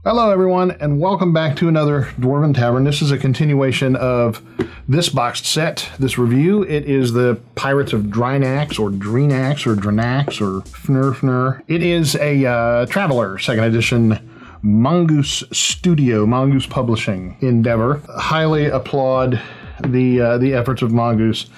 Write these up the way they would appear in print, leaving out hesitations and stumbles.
Hello everyone, and welcome back to another Dwarven Tavern. This is a continuation of this boxed set, this review. It is the Pirates of Drinax, or Drinax, or Drinax, or Fnur. It is a Traveler, 2nd edition, Mongoose Studio, Mongoose Publishing endeavor. Highly applaud the efforts of Mongoose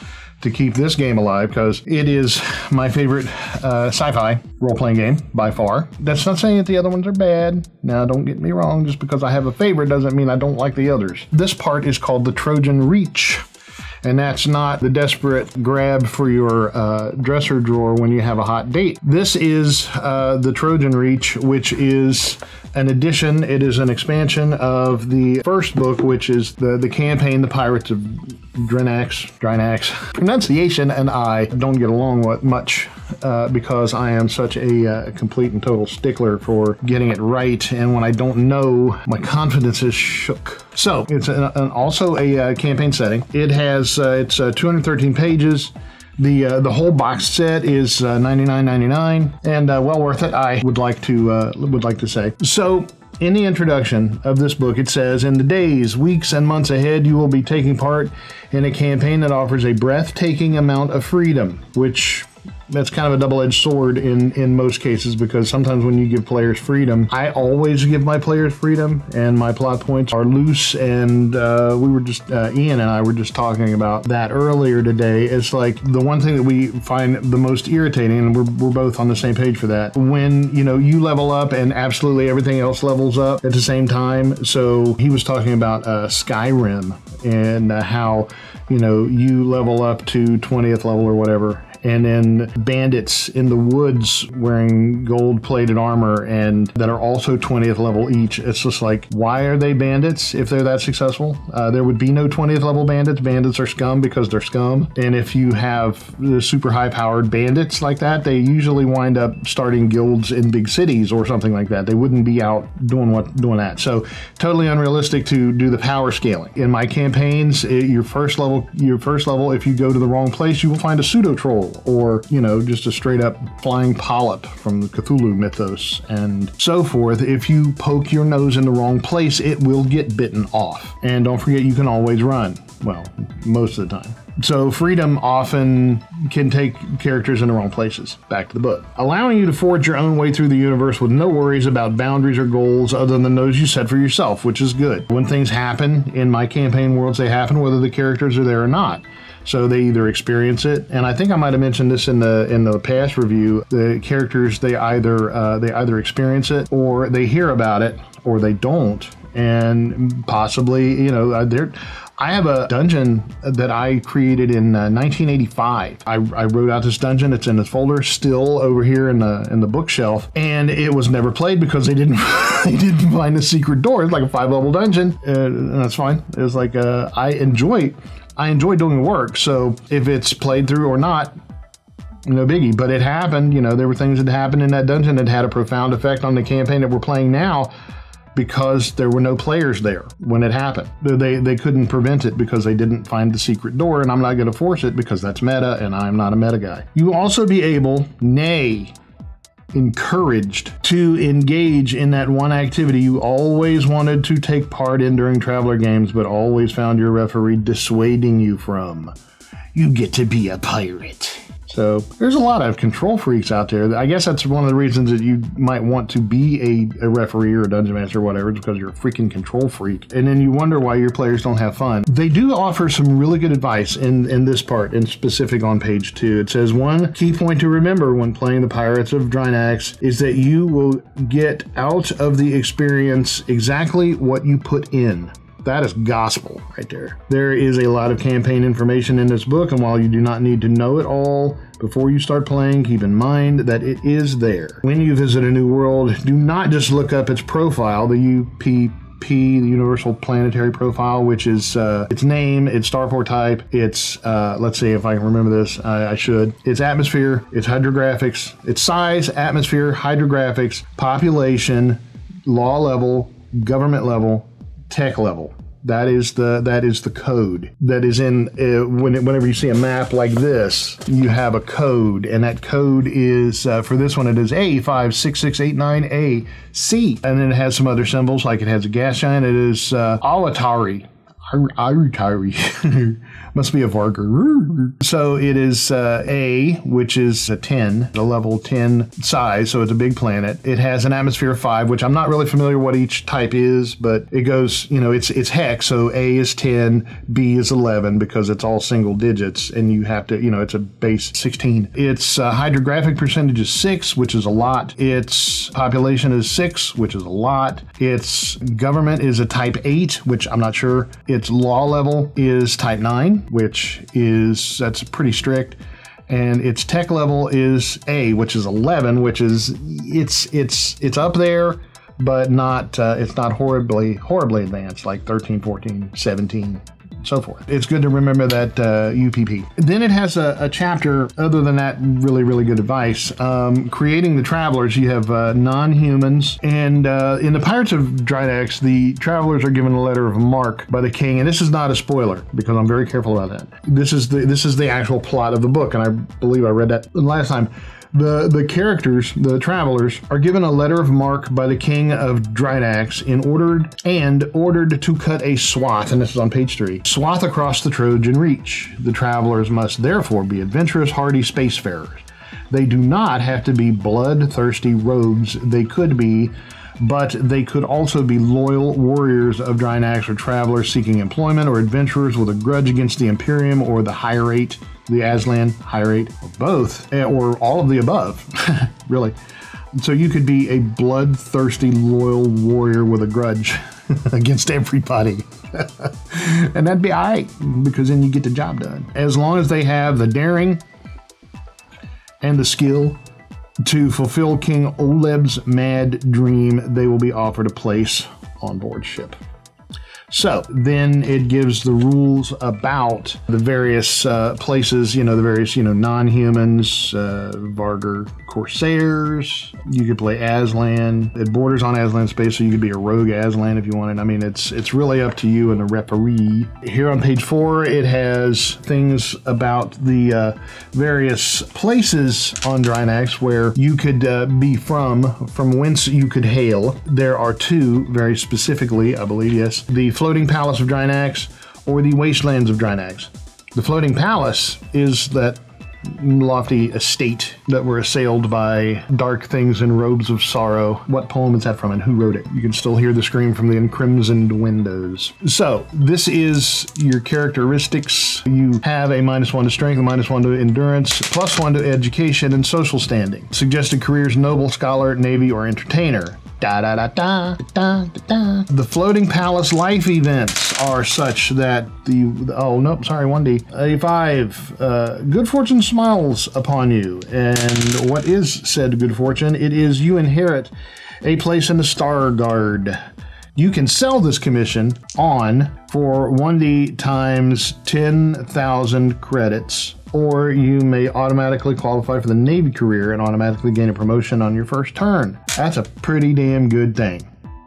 to keep this game alive, because it is my favorite sci-fi role-playing game by far. That's not saying that the other ones are bad. Now, don't get me wrong. Just because I have a favorite doesn't mean I don't like the others. This part is called the Trojan Reach, and that's not the desperate grab for your dresser drawer when you have a hot date. This is the Trojan Reach, which is an addition. It is an expansion of the first book, which is the campaign, The Pirates of Drinax. Pronunciation and I don't get along much because I am such a complete and total stickler for getting it right, and when I don't know, my confidence is shook. So it's also a campaign setting. It has it's 213 pages. The whole box set is $99.99 and well worth it, I would like to say. So in the introduction of this book, it says, in the days, weeks, and months ahead, you will be taking part in a campaign that offers a breathtaking amount of freedom, which that's kind of a double-edged sword in most cases, because sometimes when you give players freedom, I always give my players freedom, and my plot points are loose, and we were just, Ian and I were just talking about that earlier today. It's like the one thing that we find the most irritating, and we're both on the same page for that, when, you know, you level up and absolutely everything else levels up at the same time. So he was talking about Skyrim and how, you know, you level up to 20th level or whatever, and then bandits in the woods wearing gold-plated armor and that are also 20th level each. It's just like, why are they bandits if they're that successful? There would be no 20th level bandits. Bandits are scum because they're scum. And if you have the super high-powered bandits like that, they usually wind up starting guilds in big cities or something like that. They wouldn't be out doing that. So totally unrealistic to do the power scaling. In my campaigns, your first level, if you go to the wrong place, you will find a pseudo troll, or, you know, just a straight up flying polyp from the Cthulhu mythos and so forth. If you poke your nose in the wrong place, it will get bitten off. And don't forget, you can always run. Well, most of the time. So freedom often can take characters in the wrong places. Back to the book. Allowing you to forge your own way through the universe with no worries about boundaries or goals other than those you set for yourself, which is good. When things happen in my campaign worlds, they happen whether the characters are there or not. So they either experience it, and I think I might have mentioned this in the past review. The characters, they either experience it, or they hear about it, or they don't, and possibly, you know, I have a dungeon that I created in 1985. I wrote out this dungeon. It's in this folder, still over here in the bookshelf, and it was never played because they didn't find the secret door. It's like a 5-level dungeon, and that's fine. It was like I enjoy doing the work, so if it's played through or not, no biggie. But it happened, you know, there were things that happened in that dungeon that had a profound effect on the campaign that we're playing now, because there were no players there when it happened. They couldn't prevent it because they didn't find the secret door, and I'm not going to force it because that's meta, and I'm not a meta guy. You will also be able, nay, encouraged to engage in that one activity you always wanted to take part in during Traveler games, but always found your referee dissuading you from. You get to be a pirate. So there's a lot of control freaks out there. I guess that's one of the reasons that you might want to be a referee or a dungeon master or whatever, is because you're a freaking control freak. And then you wonder why your players don't have fun. They do offer some really good advice in this part, in specific on page 2. It says, one key point to remember when playing the Pirates of Drinax is that you will get out of the experience exactly what you put in. That is gospel right there. There is a lot of campaign information in this book, and while you do not need to know it all before you start playing, keep in mind that it is there. When you visit a new world, do not just look up its profile, the UPP, the Universal Planetary Profile, which is its name, its starport type, its, let's see if I can remember this, I should, its atmosphere, its hydrographics, its size, atmosphere, hydrographics, population, law level, government level, tech level. That is the code that is in whenever you see a map like this, you have a code, and that code is for this one it is A56689AC, and then it has some other symbols like it has a gas giant. It is Awatari. Must be a Varger. So it is A, which is a 10, a level 10 size, so it's a big planet. It has an atmosphere of 5, which I'm not really familiar what each type is, but it goes, it's hex, so A is 10, B is 11, because it's all single digits, and you have to, it's a base 16. Its hydrographic percentage is 6, which is a lot. Its population is 6, which is a lot. Its government is a type 8, which I'm not sure. Its law level is type 9, that's pretty strict, and its tech level is A, which is 11, which is it's up there, but not it's not horribly advanced like 13, 14, 17. So forth. It's good to remember that UPP. Then it has a chapter, other than that, really, really good advice. Creating the travelers, you have non-humans, and in the Pirates of Drinax, the travelers are given a letter of marque by the king, and this is not a spoiler, because I'm very careful about that. This is the actual plot of the book, and I believe I read that last time. The characters, the travelers, are given a letter of marque by the king of Drinax ordered to cut a swath, and this is on page 3, swath across the Trojan Reach. The travelers must therefore be adventurous, hardy spacefarers. They do not have to be bloodthirsty rogues. They could be, but they could also be loyal warriors of Drinax, or travelers seeking employment, or adventurers with a grudge against the Imperium or the Hierate, the Aslan, Hierate, or both, or all of the above, really. So you could be a bloodthirsty, loyal warrior with a grudge against everybody. And that'd be all right, because then you get the job done. As long as they have the daring and the skill to fulfill King Oleb's mad dream, they will be offered a place on board ship. So then it gives the rules about the various places, the various, non-humans, Varger Corsairs. You could play Aslan. It borders on Aslan space, so you could be a rogue Aslan if you wanted. I mean, it's really up to you and the referee. Here on page 4, it has things about the various places on Drinax where you could be from whence you could hail. There are 2, very specifically, I believe, yes. The Floating Palace of Drinax or the Wastelands of Drinax. The Floating Palace is that lofty estate that were assailed by dark things in robes of sorrow. What poem is that from, and who wrote it? You can still hear the scream from the encrimsoned windows. So this is your characteristics. You have a -1 to strength, a -1 to endurance, +1 to education and social standing. Suggested careers: noble, scholar, navy, or entertainer. The Floating Palace life events are such that a 5. Good fortune smiles upon you. And what is said good fortune? It is you inherit a place in the Star Guard. You can sell this commission on for 1D times 10,000 credits, or you may automatically qualify for the Navy career and automatically gain a promotion on your first turn. That's a pretty damn good thing.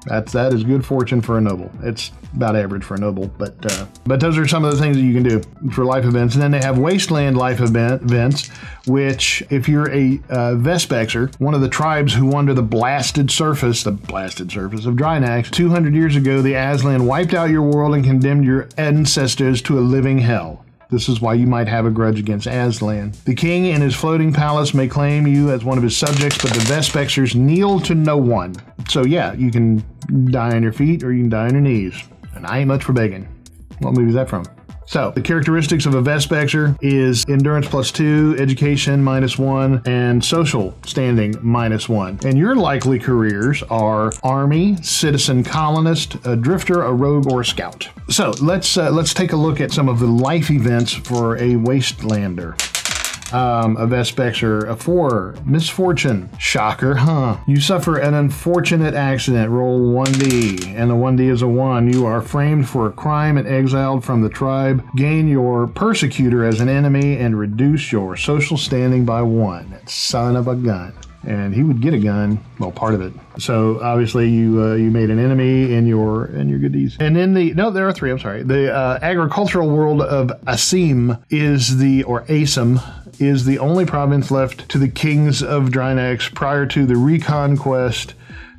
That is good fortune for a noble. It's about average for a noble, but those are some of the things that you can do for life events. And then they have Wasteland life events, which if you're a Vespexer, one of the tribes who wander the blasted surface of Drinax, 200 years ago, the Aslan wiped out your world and condemned your ancestors to a living hell. This is why you might have a grudge against Aslan. The king in his floating palace may claim you as one of his subjects, but the Vespexers kneel to no one. So yeah, you can die on your feet or you can die on your knees. And I ain't much for begging. What movie is that from? So, the characteristics of a Vespexer is endurance +2, education -1, and social standing -1. And your likely careers are army, citizen colonist, a drifter, a rogue, or a scout. So, let's take a look at some of the life events for a Wastelander. A Vespexer, a 4, misfortune. Shocker, huh? You suffer an unfortunate accident, roll 1D, and the 1D is a 1. You are framed for a crime and exiled from the tribe. Gain your persecutor as an enemy and reduce your social standing by 1. Son of a gun. and he would get a gun. Well, part of it. So obviously you made an enemy in your good deeds. And in there are three. I'm sorry. The agricultural world of Asim is the only province left to the kings of Drinax. Prior to the reconquest,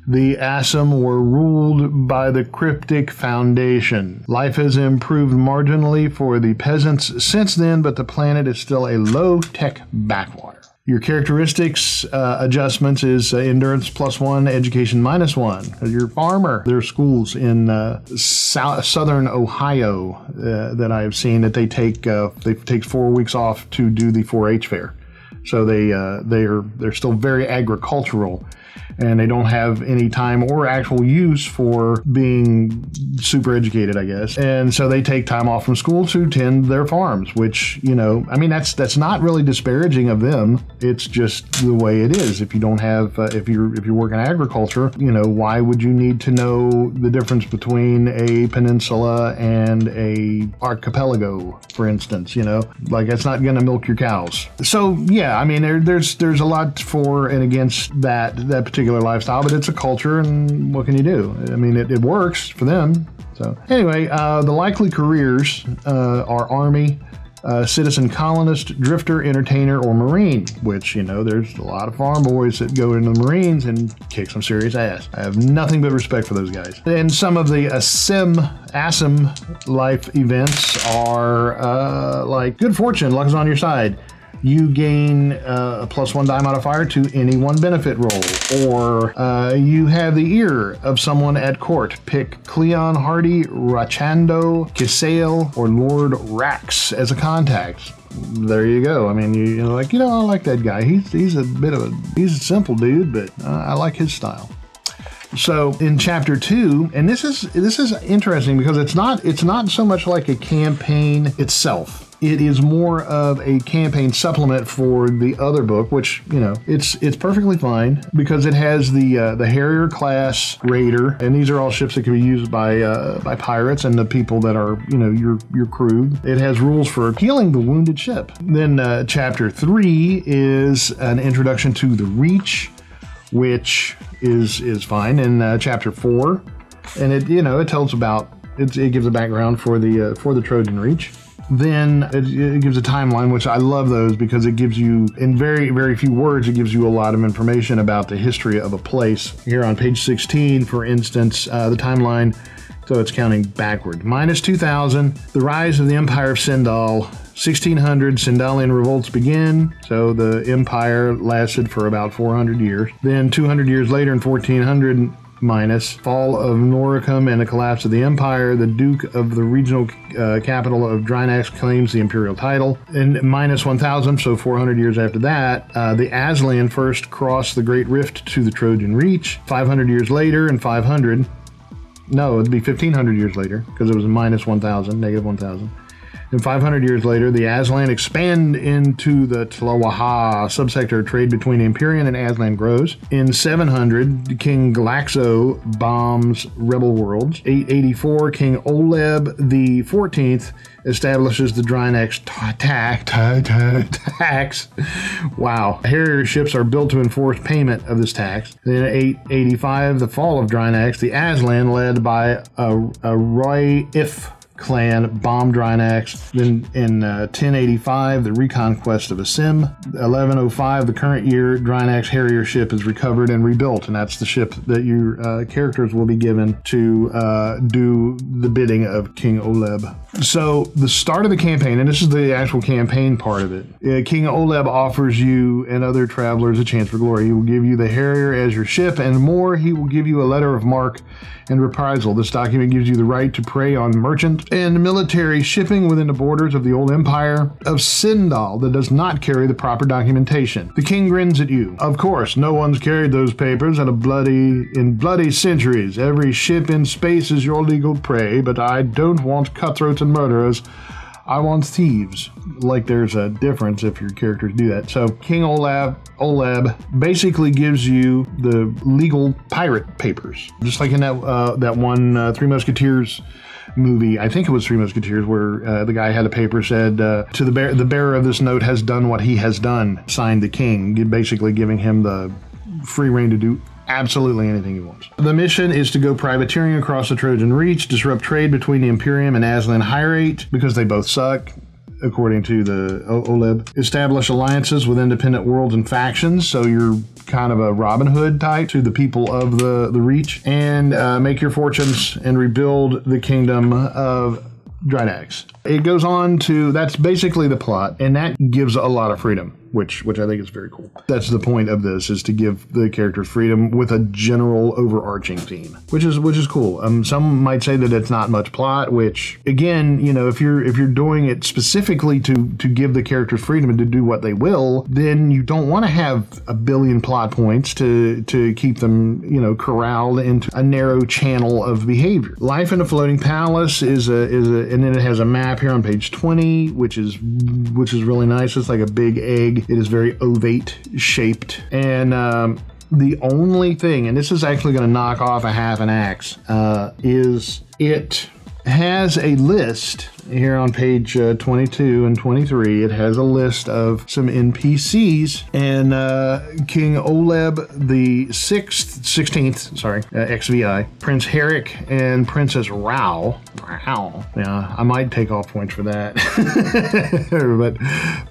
the Asim were ruled by the Cryptic Foundation. Life has improved marginally for the peasants since then, but the planet is still a low-tech backwater. Your characteristics adjustments is endurance +1, education -1. You're a farmer. There are schools in southern Ohio that I have seen that they take 4 weeks off to do the 4-H fair. So they're still very agricultural, and they don't have any time or actual use for being super educated, I guess. And so they take time off from school to tend their farms, which, I mean, that's not really disparaging of them. It's just the way it is. If you don't have, if you work in agriculture, why would you need to know the difference between a peninsula and a archipelago, for instance? Like, that's not going to milk your cows. So yeah, I mean, there's a lot for and against that particular lifestyle, but it's a culture, and what can you do? I mean, it works for them. So anyway, the likely careers are army, citizen colonist, drifter, entertainer, or marine, which, there's a lot of farm boys that go into the Marines and kick some serious ass. I have nothing but respect for those guys. And some of the Asim life events are like good fortune, luck is on your side. You gain a +1 die modifier to any one benefit roll, or you have the ear of someone at court. Pick Cleon Hardy, Rachando, Kisael, or Lord Rax as a contact. There you go. I mean, I like that guy. He's a simple dude, but I like his style. So in chapter 2, and this is interesting because it's not so much like a campaign itself. It is more of a campaign supplement for the other book, which, it's perfectly fine because it has the Harrier class raider, and these are all ships that can be used by pirates and the people that are, your crew. It has rules for healing the wounded ship. Then chapter 3 is an introduction to the Reach, which is fine. In chapter 4, and it tells about it gives a background for the Trojan Reach. Then it gives a timeline, which I love those because it gives you, in very, very few words, it gives you a lot of information about the history of a place. Here on page 16, for instance, the timeline, so it's counting backward. -2000, the rise of the Empire of Sindal. 1600, Sindalian revolts begin, so the empire lasted for about 400 years. Then 200 years later in 1400, fall of Noricum and the collapse of the empire. The Duke of the regional capital of Drinax claims the imperial title. And -1000, so 400 years after that, the Aslan first crossed the Great Rift to the Trojan Reach. 500 years later, and 500, no, it'd be 1500 years later, because it was -1000, -1000. And 500 years later, the Aslan expand into the Tlawaha subsector. Trade between the Empyrean and Aslan grows. In 700, King Glaxo bombs rebel worlds. 884, King Oleb the 14th establishes the Drinax tax. Wow. Harrier ships are built to enforce payment of this tax. Then 885, the fall of Drinax. The Aslan, led by a Roy-If clan, bombed Drinax. Then in 1085, the reconquest of Asim. 1105, the current year, Drinax Harrier ship is recovered and rebuilt, and that's the ship that your characters will be given to do the bidding of King Oleb. So the start of the campaign, and this is the actual campaign part of it, King Oleb offers you and other travelers a chance for glory. He will give you the Harrier as your ship, and more, he will give you a letter of marque and reprisal. This document gives you the right to prey on merchant and military shipping within the borders of the old empire of Sindal that does not carry the proper documentation. The king grins at you. Of course, no one's carried those papers in bloody centuries. Every ship in space is your legal prey, but I don't want cutthroats and murderers. I want thieves. Like there's a difference if your characters do that. So King Oleb basically gives you the legal pirate papers. Just like in that one Three Musketeers movie, I think it was Three Musketeers, where the guy had a paper said, to the bearer of this note has done what he has done, signed the king, basically giving him the free reign to do absolutely anything he wants. The mission is to go privateering across the Trojan Reach, disrupt trade between the Imperium and Aslan Hierate, because they both suck, according to the Oleb. Establish alliances with independent worlds and factions, so you're kind of a Robin Hood type to the people of the Reach, and make your fortunes and rebuild the kingdom of Drinax. It goes on to, that's basically the plot, and that gives a lot of freedom, which I think is very cool. That's the point of this, is to give the characters freedom with a general overarching theme, which is cool. Some might say that it's not much plot, which again, you know, if you're doing it specifically to give the characters freedom and to do what they will, then you don't want to have a billion plot points to keep them, you know, corralled into a narrow channel of behavior. Life in a Floating Palace is and then it has a map here on page 20, which is really nice. It's like a big egg. It is very ovate shaped, and the only thing, and this is actually going to knock off a half an axe, is it has a list here on page 22 and 23. It has a list of some NPCs, and King Oleb the 16th, XVI, Prince Herrick, and Princess Rao. Yeah, I might take off points for that.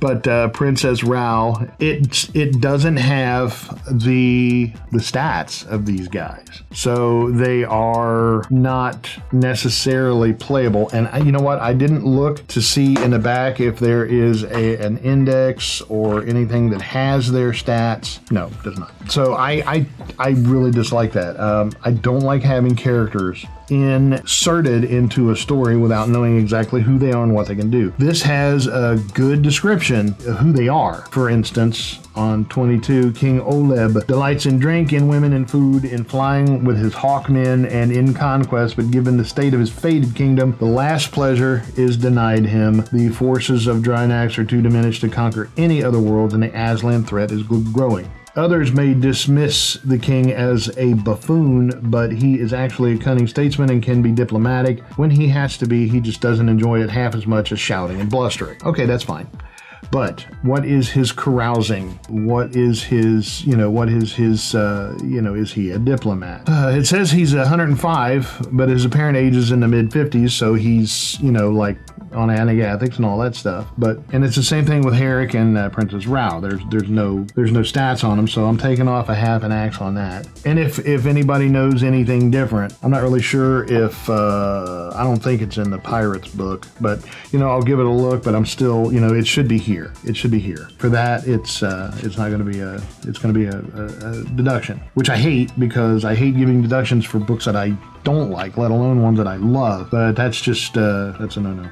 but Princess Rao, it doesn't have the stats of these guys, so they are not necessarily playable. And you know what? I didn't look to see in the back if there is an index or anything that has their stats. No, it does not. So I really dislike that. I don't like having characters inserted into a story without knowing exactly who they are and what they can do. This has a good description of who they are. For instance, on 22, King Oleb delights in drink, in women, and food, in flying with his hawkmen, and in conquest, but given the state of his fated kingdom, the last pleasure is denied him. The forces of Drinax are too diminished to conquer any other world, and the Aslan threat is growing. Others may dismiss the king as a buffoon, but he is actually a cunning statesman and can be diplomatic. When he has to be, he just doesn't enjoy it half as much as shouting and blustering. Okay, that's fine. But what is his carousing? What is his, is he a diplomat? It says he's 105, but his apparent age is in the mid-50s, so he's, like on anagathics and all that stuff. And it's the same thing with Herrick and Princess Rao. There's no stats on them, so I'm taking off a half an axe on that. And if anybody knows anything different, I'm not really sure if, I don't think it's in the Pirates book, but, I'll give it a look, but I'm still, it should be here. It should be here. For that, it's not going to be it's going to be a deduction, which I hate, because I hate giving deductions for books that I don't like, let alone ones that I love. But that's just that's a no-no.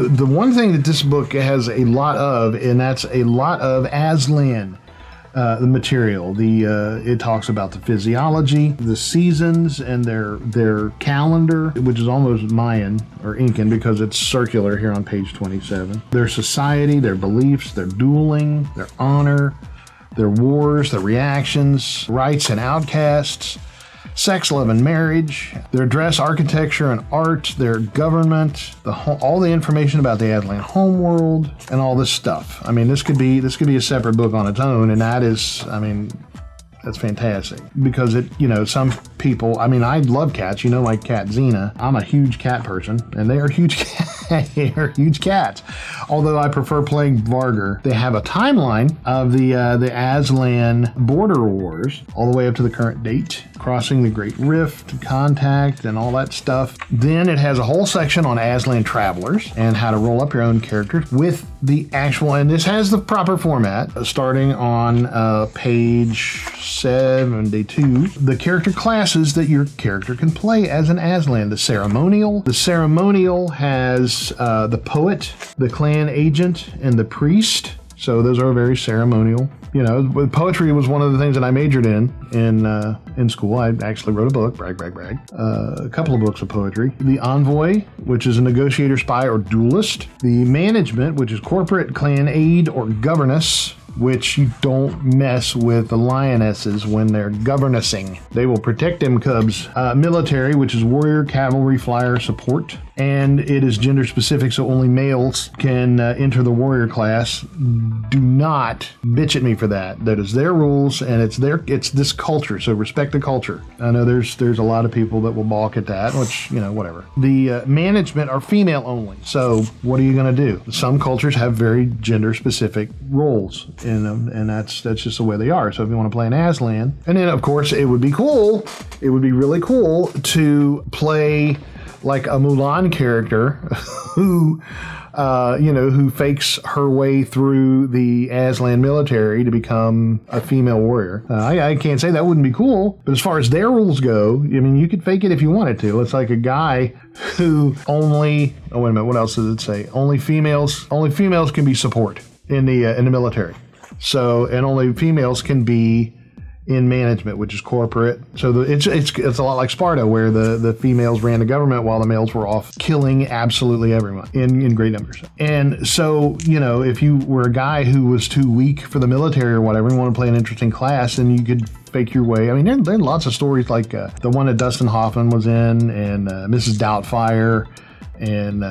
The one thing that this book has a lot of, and that's a lot of Aslan. The material. It talks about the physiology, the seasons, and their calendar, which is almost Mayan or Incan because it's circular here on page 27. Their society, their beliefs, their dueling, their honor, their wars, their reactions, rights and outcasts, sex, love, and marriage, their dress, architecture, and art, their government, all the information about the Aslan homeworld, and all this stuff. I mean, this could be a separate book on its own, and that is, that's fantastic, because some people, I love cats, my cat Xena. I'm a huge cat person, and they are huge cats. Although I prefer playing Vargr. They have a timeline of the Aslan border wars all the way up to the current date, crossing the Great Rift, Contact, and all that stuff. Then it has a whole section on Aslan travelers and how to roll up your own characters with the actual, and this has the proper format, starting on page 72, the character classes that your character can play as an Aslan. The ceremonial has the poet, the clan agent, and the priest. So those are very ceremonial. Poetry was one of the things that I majored in school. I actually wrote a book, brag, a couple of books of poetry. The envoy, which is a negotiator, spy, or duelist. The management, which is corporate, clan aide, or governess, which you don't mess with the lionesses when they're governessing. They will protect them cubs. Military, which is warrior, cavalry, flyer, support. and it is gender specific, so only males can enter the warrior class. Do not bitch at me for that. That is their rules, and it's this culture, so respect the culture. I know there's a lot of people that will balk at that, which, whatever. The management are female only, so what are you going to do? Some cultures have very gender specific roles in them, and that's just the way they are. So if you want to play an Aslan, and then of course it would be really cool to play like a Mulan character who fakes her way through the Aslan military to become a female warrior. I can't say that wouldn't be cool, but as far as their rules go, I mean, you could fake it if you wanted to. It's like a guy who only, oh wait a minute, what else does it say? Only females can be support in the military. So, and only females can be in management, which is corporate. So it's a lot like Sparta, where the females ran the government while the males were off killing absolutely everyone in great numbers. And so, if you were a guy who was too weak for the military or whatever, and want to play an interesting class, then you could fake your way. I mean, there are lots of stories like the one that Dustin Hoffman was in, and Mrs. Doubtfire, and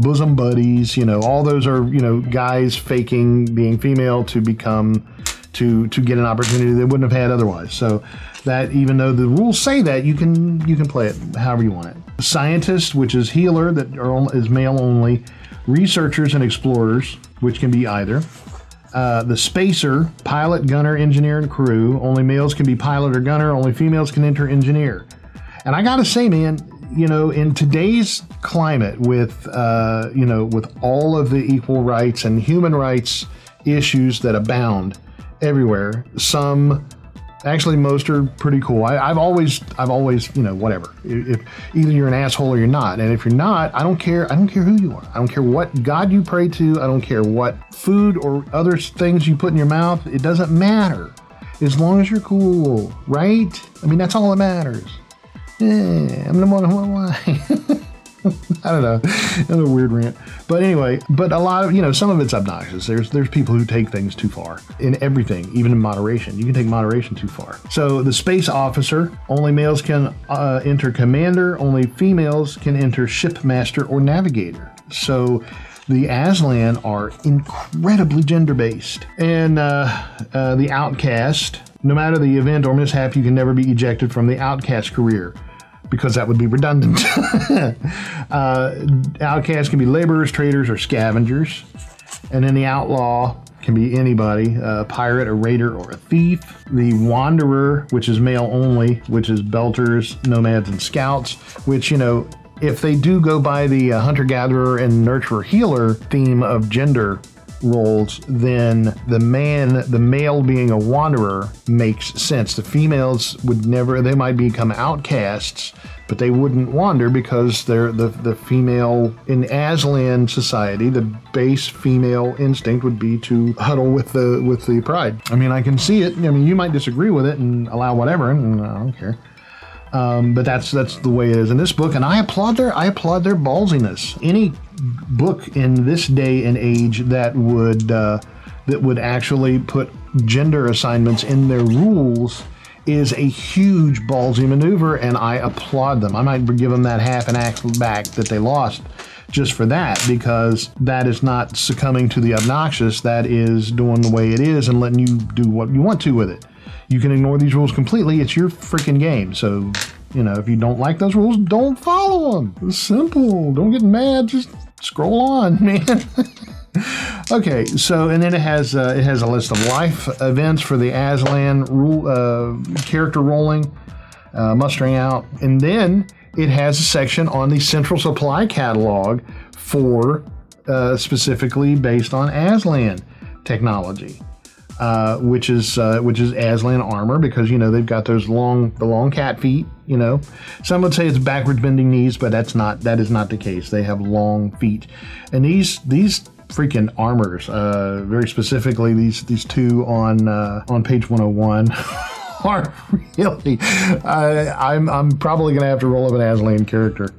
Bosom Buddies. All those are guys faking being female to become to get an opportunity they wouldn't have had otherwise. So that, even though the rules say that, you can play it however you want it. Scientist, which is healer, is male only. Researchers and explorers, which can be either. The spacer, pilot, gunner, engineer, and crew. Only males can be pilot or gunner. Only females can enter engineer. And I gotta say, man, in today's climate, with all of the equal rights and human rights issues that abound everywhere, most are pretty cool. I've always, whatever. If either you're an asshole or you're not, and if you're not, I don't care who you are. I don't care what God you pray to. I don't care what food or other things you put in your mouth. It doesn't matter, as long as you're cool, right? I mean, that's all that matters. Yeah, I'm the one who. I don't know. Another weird rant. But anyway, a lot of, some of it's obnoxious. There's people who take things too far in everything, even in moderation. You can take moderation too far. So the space officer, only males can enter commander, only females can enter shipmaster or navigator. So the Aslan are incredibly gender-based. And the outcast, no matter the event or mishap, you can never be ejected from the outcast career, because that would be redundant. Outcasts can be laborers, traders, or scavengers. And then the outlaw can be anybody, a pirate, a raider, or a thief. The wanderer, which is male only, which is belters, nomads, and scouts, which, if they do go by the hunter-gatherer and nurturer-healer theme of gender roles, then the male being a wanderer makes sense. The females would never, they might become outcasts, but they wouldn't wander, because they're the female in Aslan society. The base female instinct would be to huddle with the pride. I mean, I can see it. I mean, you might disagree with it and allow whatever, and I don't care. But that's the way it is in this book, and I applaud their ballsiness. Any book in this day and age that would actually put gender assignments in their rules is a huge ballsy maneuver, and I applaud them. I might give them that half an act back that they lost just for that, because that is not succumbing to the obnoxious. That is doing the way it is and letting you do what you want to with it. You can ignore these rules completely. It's your freaking game. So, if you don't like those rules, don't follow them. It's simple. Don't get mad. Just scroll on, man. Okay, so, and then it has a list of life events for the Aslan character rolling, mustering out, and then it has a section on the central supply catalog for specifically based on Aslan technology. Which is Aslan armor, because they've got the long cat feet. Some would say it's backwards bending knees, but that is not the case. They have long feet, and these freaking armors, very specifically these two on page 101 are really. I'm probably gonna have to roll up an Aslan character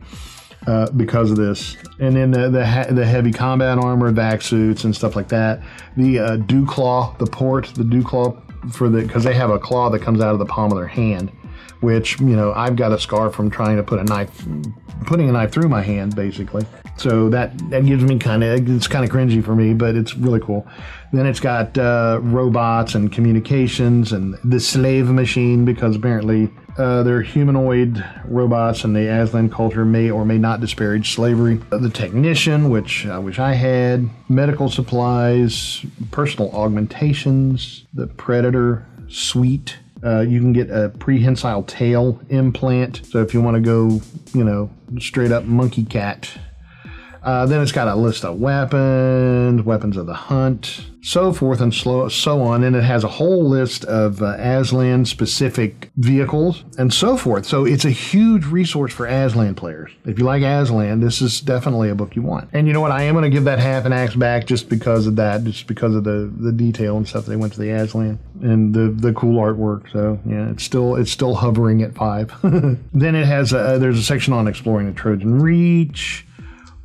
because of this. And then the heavy combat armor, vac suits, and stuff like that. The dew claw, because they have a claw that comes out of the palm of their hand. which, you know, I've got a scar from trying to putting a knife through my hand, basically. So that gives me it's kind of cringy for me, but it's really cool. Then it's got robots and communications and the slave machine, because apparently they're humanoid robots, and the Aslan culture may or may not disparage slavery. The technician, which I wish I had. Medical supplies, personal augmentations, the predator suite. You can get a prehensile tail implant. So if you want to go, you know, straight up monkey cat. Then it's got a list of weapons of the hunt, so forth and so on. And it has a whole list of Aslan specific vehicles and so forth. So it's a huge resource for Aslan players. If you like Aslan, this is definitely a book you want. And you know what? I am going to give that half an axe back just because of that, just because of the detail and stuff they went to the Aslan and the cool artwork. So yeah, it's still hovering at 5. Then it has there's a section on exploring the Trojan Reach,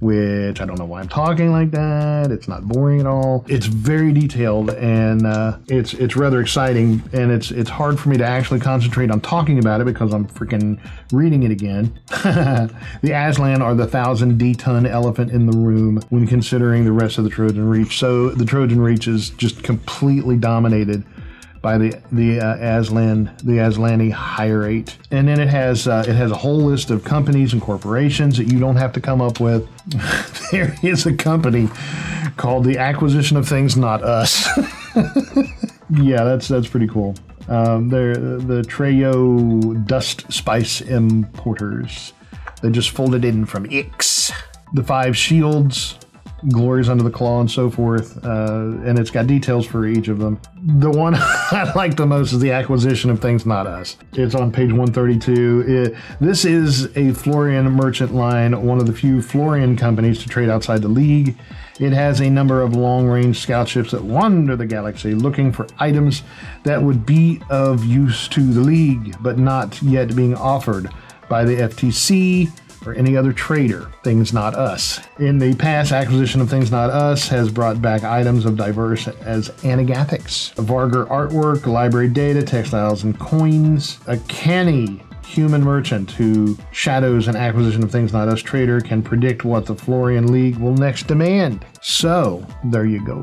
which I don't know why I'm talking like that. It's not boring at all. It's very detailed, and it's rather exciting, and it's hard for me to actually concentrate on talking about it because I'm freaking reading it again. The Aslan are the 1,000-ton elephant in the room when considering the rest of the Trojan Reach. So the Trojan Reach is just completely dominated by the Aslani hierate. And then it has a whole list of companies and corporations that you don't have to come up with. There is a company called the Acquisition of Things Not Us. Yeah, that's pretty cool. They're the Treyo Dust Spice Importers. They just folded in from Ix. The 5 shields, glories under the claw, and so forth, and it's got details for each of them. The one I like the most is the Acquisition of Things Not Us. It's on page 132. This is a Florian merchant line, one of the few Florian companies to trade outside the League. It has a number of long-range scout ships that wander the galaxy looking for items that would be of use to the League, but not yet being offered by the FTC or any other trader. Things Not Us. In the past, Acquisition of Things Not Us has brought back items of diverse as anagathics, Vargar artwork, library data, textiles, and coins. A canny human merchant who shadows an Acquisition of Things Not Us trader can predict what the Florian League will next demand. So, there you go.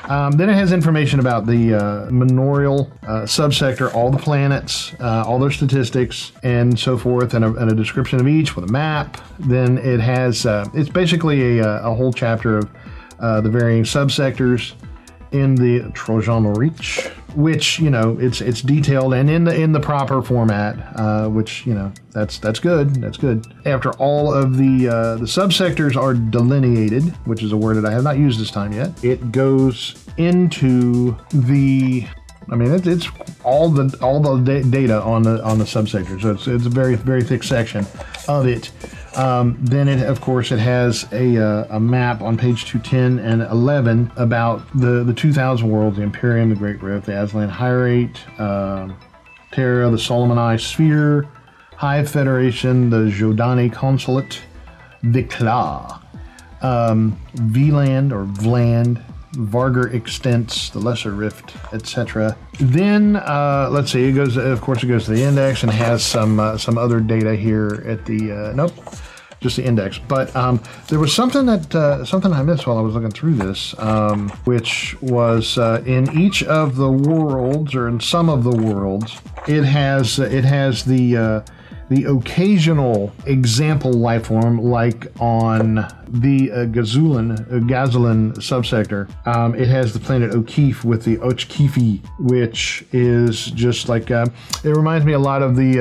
Then it has information about the manorial subsector, all the planets, all their statistics, and so forth, and a description of each with a map. Then it has, it's basically a whole chapter of the varying subsectors in the Trojan Reach, which, you know, it's detailed and in the proper format, which, you know, that's good. That's good. After all of the subsectors are delineated, which is a word that I have not used this time yet, it goes into the, I mean, it's all the data on the subsector. So it's a very, very thick section of it. Then it, of course, it has a map on page 210 and 11 about the 2,000 worlds: the Imperium, the Great Rift, the Aslan Hierate, Terra, the Solomoni Sphere, Hive Federation, the Jodani Consulate, the Claw, Vland or Vland, Vargar Extents, the Lesser Rift, etc. Then let's see, it goes to the index and has some other data here at the nope, just the index. But there was something I missed while I was looking through this, which was in each of the worlds, or in some of the worlds, it has the occasional example life form, like on the Gazulan subsector. It has the planet O'Keefe with the Ochkifi, which is just like, it reminds me a lot of the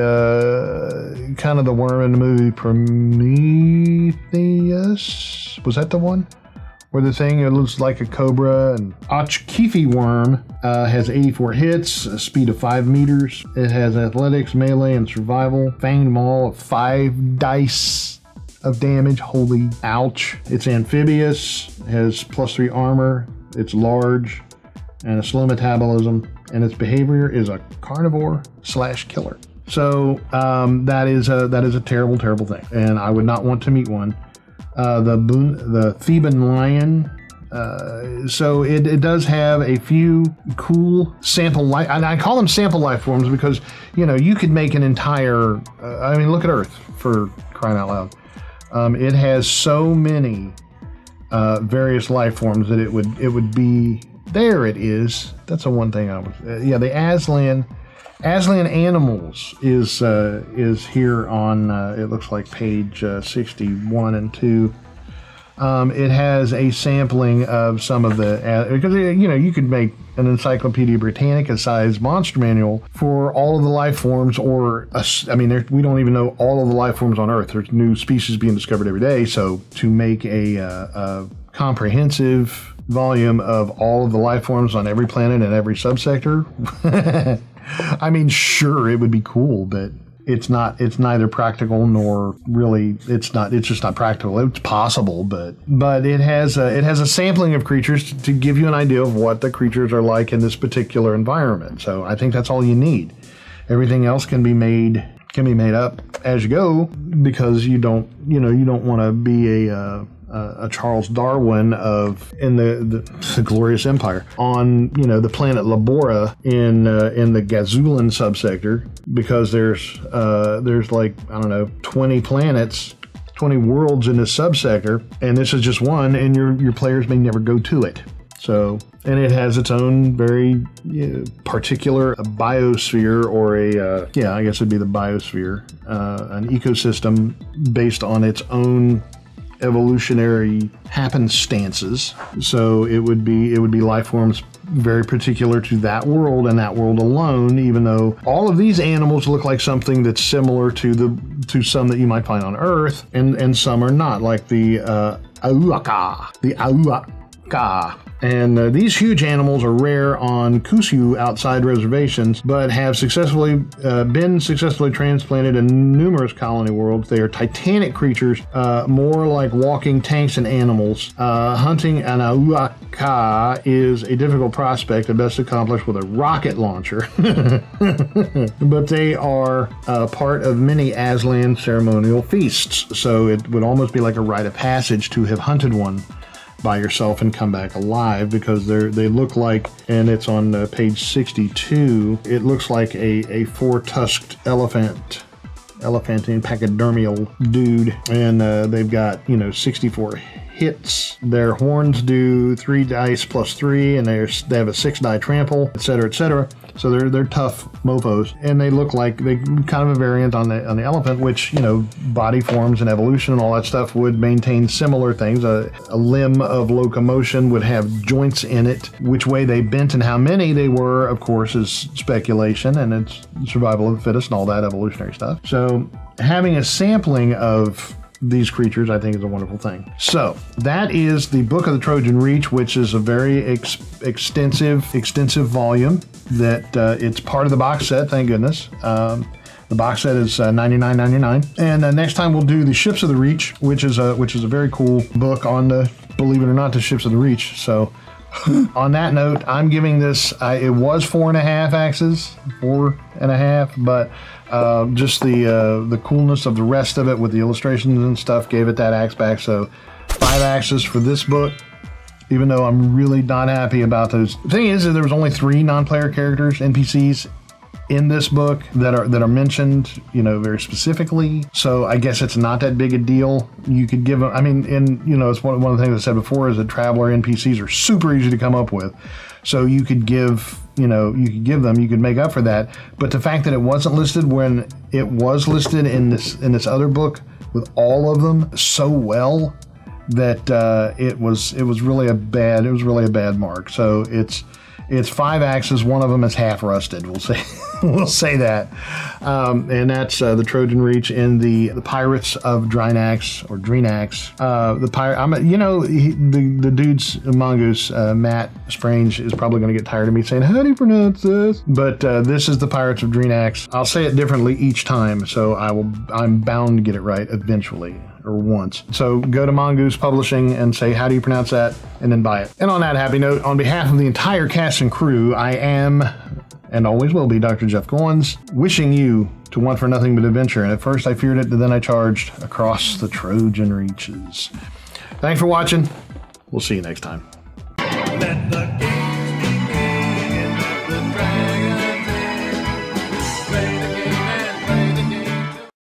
kind of the worm in the movie Prometheus. Was that the one? Where the thing, it looks like a cobra. And Ochkifi worm has 84 hits, a speed of 5 meters. It has athletics, melee, and survival. Fanged maul of 5 dice of damage. Holy ouch. It's amphibious, has +3 armor. It's large and a slow metabolism. And its behavior is a carnivore/killer. So that is a terrible, terrible thing. And I would not want to meet one. The Theban lion So it does have a few cool sample life, and I call them sample life forms because, you know, you could make an entire, I mean, look at Earth, for crying out loud. It has so many various life forms that it would be, there it is. That's the one thing I was, yeah, the Aslan animals is here on, it looks like page 61 and 2. It has a sampling of some of the, because, you know, you could make an Encyclopedia Britannica size monster manual for all of the life forms, or, I mean, we don't even know all of the life forms on Earth. There's new species being discovered every day, so to make a comprehensive volume of all of the life forms on every planet and every subsector, I mean, sure, it would be cool, but it's neither practical nor really, it's just not practical. It's possible, but it has a sampling of creatures to give you an idea of what the creatures are like in this particular environment. So I think that's all you need. Everything else can be made up as you go, because you don't want to be a Charles Darwin in the glorious empire on, you know, the planet Labora in the Gazulan subsector, because there's like, I don't know, 20 planets, 20 worlds in this subsector, and this is just one, and your players may never go to it. So, and it has its own very particular biosphere, or I guess it'd be the biosphere, an ecosystem based on its own evolutionary happenstances. So it would be life forms very particular to that world and that world alone, even though all of these animals look like something that's similar to some that you might find on Earth, and some are not, like the Auaka. And these huge animals are rare on Kusu outside reservations, but have been successfully transplanted in numerous colony worlds. They are titanic creatures, more like walking tanks and animals. Hunting an Auaka is a difficult prospect, and best accomplished with a rocket launcher. But they are part of many Aslan ceremonial feasts, so it would almost be like a rite of passage to have hunted one by yourself and come back alive, because they look like, and it's on page 62, it looks like a four-tusked elephantine pachydermal dude, and they've got, you know, 64 hits. Their horns do 3 dice plus 3, and they have a 6-die trample, etc., etc. So they're tough mofos, and they look like they kind of a variant on the elephant, which, you know, body forms and evolution and all that stuff would maintain similar things. A limb of locomotion would have joints in it. Which way they bent and how many they were, of course, is speculation, and it's survival of the fittest and all that evolutionary stuff. So having a sampling of these creatures, I think, is a wonderful thing. So that is the Book of the Trojan Reach, which is a very extensive volume that it's part of the box set, thank goodness. The box set is $99.99, and next time we'll do the Ships of the Reach, which is a very cool book on the, believe it or not, the Ships of the Reach. So on that note, I'm giving this, it was 4.5 axes, 4.5, but just the coolness of the rest of it with the illustrations and stuff gave it that axe back. So 5 axes for this book, even though I'm really not happy about those. The thing is that there was only 3 non-player characters, NPCs, in this book that are mentioned, you know, very specifically. So I guess it's not that big a deal. You could give them, I mean, and you know, it's one of the things I said before is that traveler NPCs are super easy to come up with. So you could give, you know, you could make up for that. But the fact that it wasn't listed when it was listed in this other book with all of them so well, that it was really a bad mark. So it's 5 axes. One of them is half rusted. We'll say we'll say that, and that's the Trojan Reach in the Pirates of Drinax or Drinax. The pirate. The dude's mongoose Matt Strange is probably going to get tired of me saying how do you pronounce this, but this is the Pirates of Drinax. I'll say it differently each time, so I'm bound to get it right eventually. Or once. So go to Mongoose Publishing and say, how do you pronounce that? And then buy it. And on that happy note, on behalf of the entire cast and crew, I am, and always will be, Dr. Jeff Goins, wishing you to want for nothing but adventure. And at first I feared it, but then I charged across the Trojan Reaches. Thanks for watching. We'll see you next time. Let the